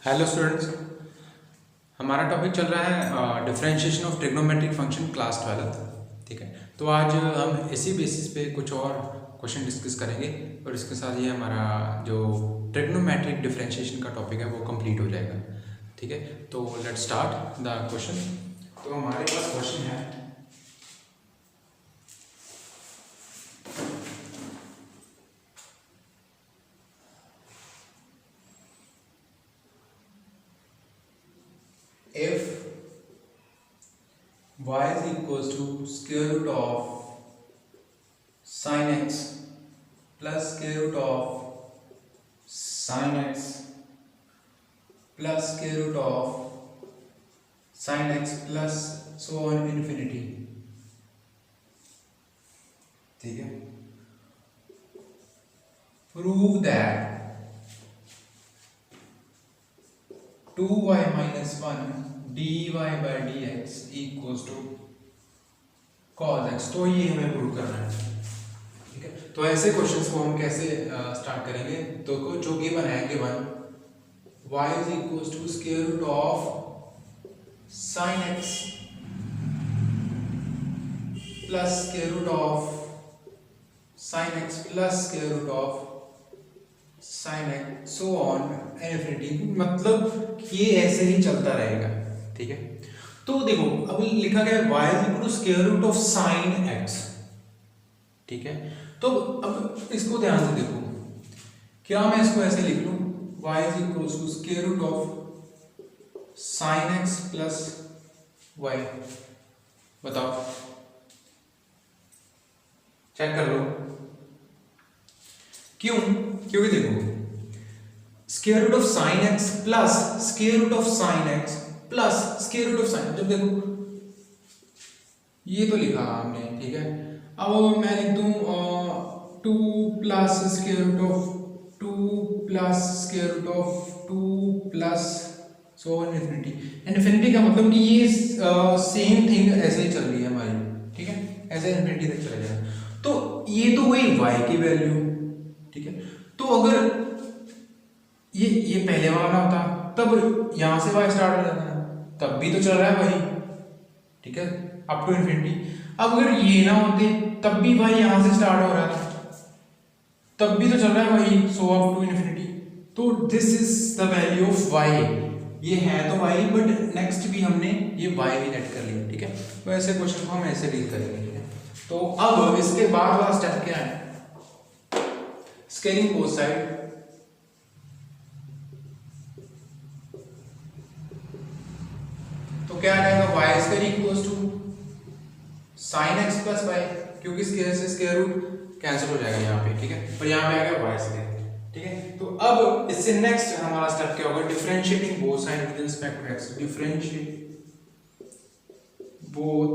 Hello students, हमारा topic चल रहा है differentiation of trigonometric function class 12। ठीक है, तो आज हम इसी बेसिस पे कुछ और क्वेश्चन डिस्कस करेंगे और इसके साथ ये हमारा जो ट्रिग्नोमेट्रिक डिफरेंशिएशन का टॉपिक है वो कंप्लीट हो जाएगा। ठीक है, तो लेट्स स्टार्ट द क्वेश्चन। तो हमारे पास क्वेश्चन है if y is equals to square root of sin x plus square root of sin x plus square root of sin x plus so on infinity। ठीक है, prove that 2y minus 1 dy by dx equals to cos x। तो ये हमें prove करना है। ठीक है, तो ऐसे क्वेश्चंस को हम कैसे स्टार्ट करेंगे? तो जो गिवन है, given y is equals to square root of sin x plus square root of sin x plus square root of sin x so on infinity। मतलब ये ऐसे ही चलता रहेगा। ठीक है, तो देखो अब लिखा गया y is equal to square root of sin x। ठीक है, तो अब इसको ध्यान से देखो, क्या मैं इसको ऐसे लिख लूं y is equal to square root of sin x plus y। बताओ, चेक कर लो। क्यों? क्योंकि देखो square root of sine x plus square root of sine x plus square root of sine, जब देखो ये तो लिखा हमने। ठीक है, अब मैं लिख दूं 2 plus square root of 2 plus square root of 2 plus so on infinity. Infinity का मतलब कि ये सेम थिंग ऐसे ही चल रही है हमारी। ठीक है, ऐसे इन्फिनिटी तक चला जाएगा। तो ये तो वही y की वैल्यू। ठीक है, तो अगर ये पहले वाला होता तब यहां से y स्टार्ट हो जाता है, तब भी तो चल रहा है वही। ठीक है, अप टू इन्फिनिटी। अब अगर ये ना होते तब भी y यहां से स्टार्ट हो रहा था, तब भी तो चल रहा है वही, सो अप टू इन्फिनिटी। तो this is the value of y। ये है तो y, बट नेक्स्ट भी हमने ये y भी लेट कर लिया। ठीक है, तो ऐसे क्वेश्चन को हम ऐसे डील करेंगे। ठीक है, तो अब इसके बाद वाला स्टेप क्या है? Squaring both side. तो क्या आ जाएगा? y square equals to sin x plus y, क्योंकि स्क्वायर से स्क्वायर रूट कैंसिल हो जाएगा यहाँ पे। ठीक है, और यहाँ पे आ गया y स्क्वायर। ठीक है, तो अब इससे नेक्स्ट हमारा स्टेप क्या होगा? Differentiating both side with respect to x। Differentiate both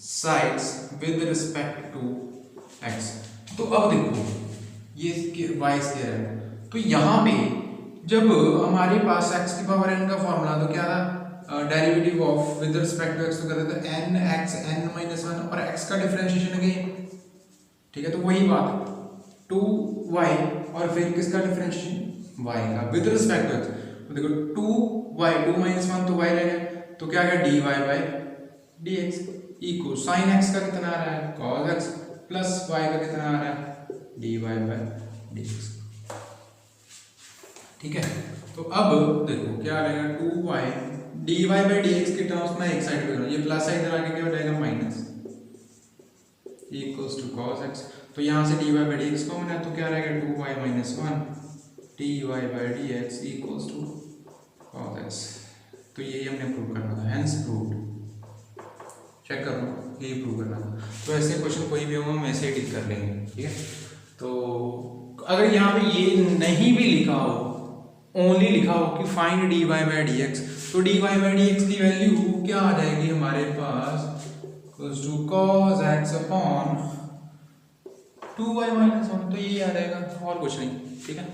sides with respect to x। तो अब देखो ये y स्क्वायर है, तो यहाँ पे जब हमारे पास x की पावर n का फॉर्मूला तो क्या था? Derivative of with respect to x तो कहते थे n x n माइनस 1 और x का डिफरेंशिएशन अगेन। ठीक है, तो वही बात 2y और फिर किसका डिफरेंशिएशन? y का विद रिस्पेक्ट टू x। तो देखो 2y 2 माइनस 1 तो y रह गया, तो क्या आ गया? dy by dx equal sin x का कितना आ रहा है? cos x प्लस y का कितना आ रहा है? dy by dx। ठीक है, तो अब देखो क्या आ जाएगा? 2y dy बाय dx के टर्म्स में एक साइड पे करो, ये प्लस साइड इधर आके क्या हो जाएगा? Minus equals to cos x। तो यहाँ से dy बाय dx कॉमन है, तो क्या रहेगा? 2y minus 1 dy by dx equals to cos x। तो यही हमने प्रूव करना था, हेंस प्रूव्ड। चेक करो, यही प्रूव करना था। तो ऐसे क्वेश्चन कोई भी होगा हम ऐसे ही डील कर लेंगे। ठीक है, तो अगर यहाँ पे ये नहीं भी लिखा हो, ओनली लिखा हो कि फाइंड dy बाय dx, तो dy बाय dx की वैल्यू क्या आ जाएगी हमारे पास? Equals to cos x upon 2y minus 1। तो ये आ जाएगा, और कुछ नहीं। ठीक है,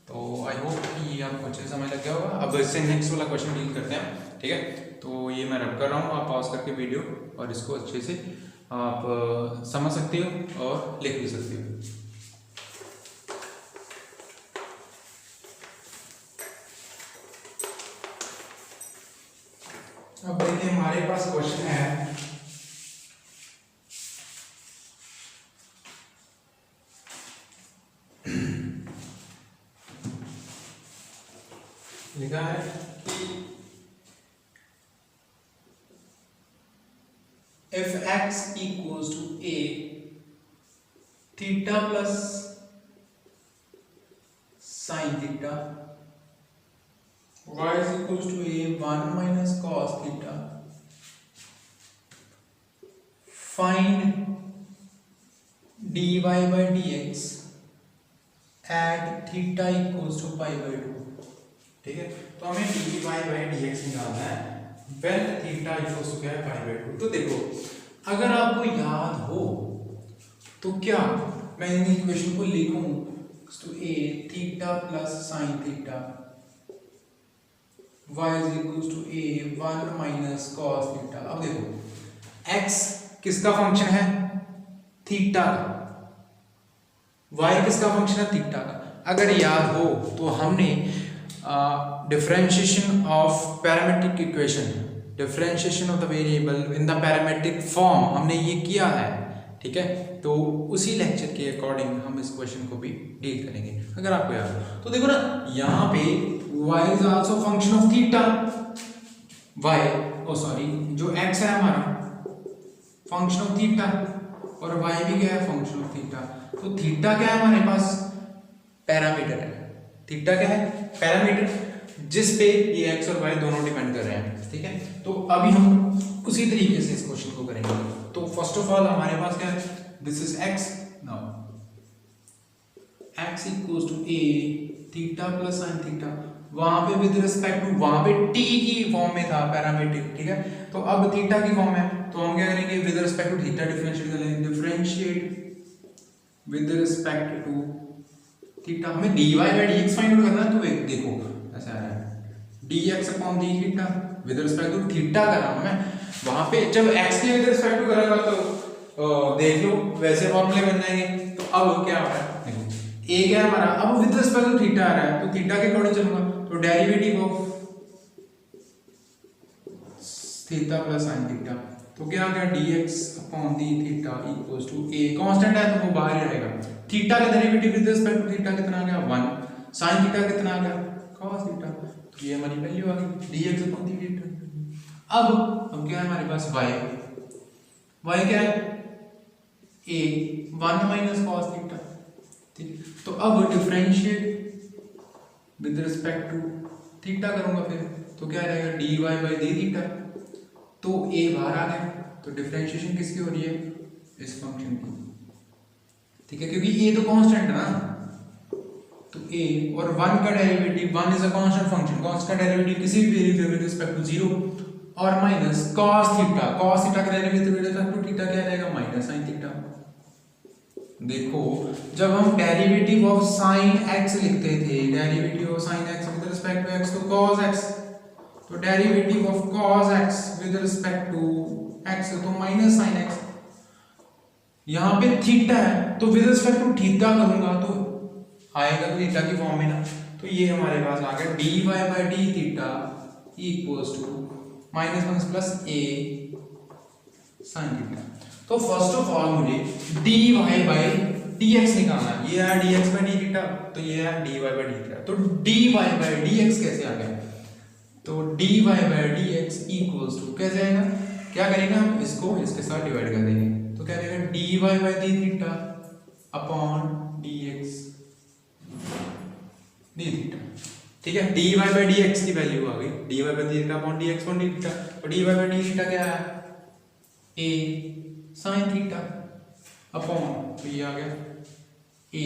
तो आई होप कि आपको अच्छे से समझ लग गया होगा। अब इससे नेक्स्ट वाला क्वेश्चन डील करते हैं। ठीक है, तो ये मैं रब कर रहा हूँ, आप पॉज करके वीडियो और इसको अच्छे से आप समझ सकते हो और लिख भी सकते हो। अब देखिए हमारे पास क्वेश्चन है लिखा है कि if x equals to a theta plus sin theta, y is equals to a 1 minus cos theta, find dy by dx at theta equals to pi by 2। ठीक है, तो हमें dy by dx निकालना है when theta equals to क्या है pi by 2। तो देखो अगर आपको याद हो तो क्या मैं इन इक्वेशन को लिखूं तो a theta plus sin theta y is equals to a 1 minus cos theta। अब देखो x किसका फंक्शन है थीटा का, y किसका फंक्शन है थीटा का। अगर याद हो तो हमने differentiation of parametric equation, differentiation of the variable in the parametric form हमने ये किया है। ठीक है, तो उसी लेक्चर के अकॉर्डिंग हम इस क्वेश्चन को भी डील करेंगे अगर आपको याद हो तो। देखो ना यहाँ पे y is also function of theta, y oh sorry जो x है हमारा फंक्शन ऑफ थीटा और y भी क्या है फंक्शन ऑफ थीटा। तो थीटा क्या है हमारे पास पैरामीटर है, थीटा क्या है पैरामीटर जिस पे ये x और y दोनों डिपेंड कर रहे हैं। ठीक है, तो अभी हम उसी तरीके से इस क्वेश्चन को करेंगे। तो फर्स्ट ऑफ ऑल हमारे पास क्या है this is x, now x equals to a theta plus sin theta, वहां पे विद रिस्पेक्ट टू वहां पे t की फॉर्म में था पैरामीट्रिक। ठीक है, तो अब थीटा की फॉर्म है तो हम क्या करेंगे with respect to theta differentiate करेंगे, differentiate with respect to theta. हमें dy by dx find out करना है। तो एक देखो ऐसा आ रहा है dx upon d theta with respect to theta करा हमें वहां पे, जब x के विद रिस्पेक्ट टू करेगा तो देख लो वैसे फॉर्मूले बन जाएंगे। तो अब क्या हो रहा है देखो a क्या है हमारा, अब विद रिस्पेक्ट टू थीटा आ रहा है तो थीटा के अकॉर्डिंग चलूंगा तो derivative of theta plus sin theta, तो क्या आ गया dx upon d theta equals to a, constant है तो वो बाहर ही रहेगा। थीटा का derivative with respect to theta कितना आ गया 1, sin थीटा कितना आ गया cos थीटा, तो ये हमारी वैल्यू आ गई dx अपॉन d थीटा। अब क्या है हमारे पास y क्या है a 1 माइनस cos थीटा। ठीक है, तो अब differentiate with respect to theta करूंगा फिर तो क्या रहेगा dy by d थीटा, तो a बाहर आ गया तो डिफरेंशिएशन किसकी हो रही है इस फंक्शन की। ठीक है, क्योंकि a तो कांस्टेंट है ना, तो a और 1 का derivative 1 is a constant function, constant derivative किसी भी वेरिएबल विद रिस्पेक्ट टू 0 और minus cos theta, cos theta का derivative with respect to theta क्या रहेगा माइनस sin थीटा। देखो जब हम डेरिवेटिव ऑफ sin x लिखते थे, derivative of sin x with respect to x तो cos x, तो derivative of cos x with respect to x तो माइनस sin x। यहाँ पे थीटा है तो विद रिस्पेक्ट टू थीटा करूंगा तो आएगा थीटा की फॉर्म में ना, तो ये हमारे पास आ गया dy by d theta equals to minus plus a sin theta. तो फर्स्ट ऑफ ऑल मुझे dy by dx निकालना है, ये है dx by d थीटा तो ये है dy by d थीटा। तो dy by dx कैसे आ गया, तो dy by dx equals to कैसे आएगा, क्या करेंगे हम इसको इसके साथ डिवाइड कर देंगे तो क्या रहेगा dy by d theta upon dx d theta. ठीक है, dy by dx की वैल्यू आ गई dy by d theta upon dx upon d theta, और dy by d थीटा क्या है a sin थीटा अपॉन, तो ये आ गया a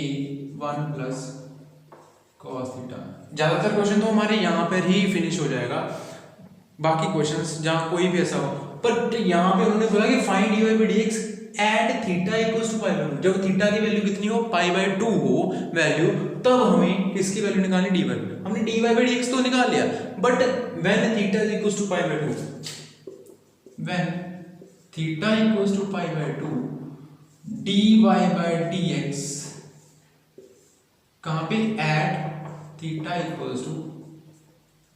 1 प्लस cos थीटा। ज्यादातर क्वेश्चन तो हमारे यहाँ पर ही फिनिश हो जाएगा, बाकी क्वेश्चंस जहाँ कोई भी ऐसा हो, पर यहाँ पे उन्होंने बोला कि find dy by dx at theta equals to pi by 2, जब थीटा की वैल्यू कितनी हो पाई बाय 2 हो वैल्यू, तब हमें किसकी वैल्यू निकालनी dy by, हमने dy by dx तो निकाल लिया, but when theta is equals to pi by 2, when theta equals to pi by 2 dy by dx कहां पे at theta equals to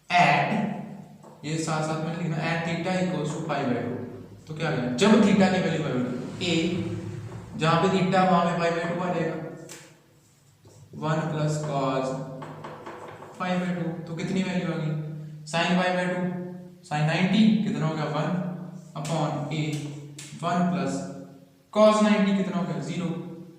at ये साथ साथ में लिखना at theta equals to pi by 2। तो क्या गया, जब थीटा की वैल्यू पाई बाई 2, ए जहां पे थीटा वहां पे पाई बाई 2 आ जाएगा, 1 प्लस कॉस पाई बाई 2। तो कितनी वैल्यू आ गई, साइन पाई बाई 2 साइन 90 कितना हो गया 1 अपॉन ए, 1 प्लस कॉस 90 कितना हो गया 0।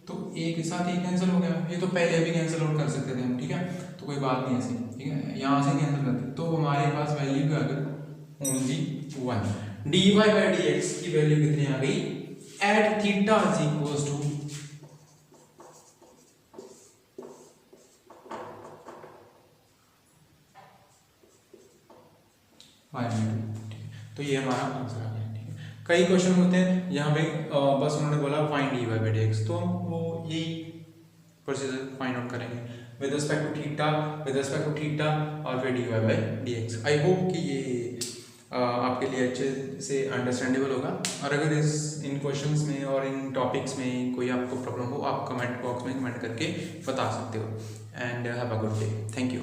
तो ए के साथ ये कैंसिल हो गया, ये तो पहले भी कैंसिल आउट कर सकते थे हम, ठीक है, तो कोई बात नहीं ऐसी, ठीक है, यहाँ से कैंसिल करते तो हमारे पास वैल्यू भी आ गई only 1। D Y by D X की वैल्यू कितनी आ गई, at theta is equals to pi by 2। तो ये हमारा आंसर आ गया, ठीक है। कई क्वेश्चन होते हैं यहाँ पे बस उन्होंने बोला find D Y by D X, तो वो यही प्रोसीजर फाइंड आउट करेंगे विद रिस्पेक्ट टू थीटा और फिर D Y by D X. I hope कि ये आपके लिए अच्छे से अंडरस्टैंडेबल होगा। और अगर इन क्वेश्चंस में और इन टॉपिक्स में कोई आपको प्रॉब्लम हो, आप कमेंट बॉक्स में कमेंट करके बता सकते हो। And have a good day, thank you.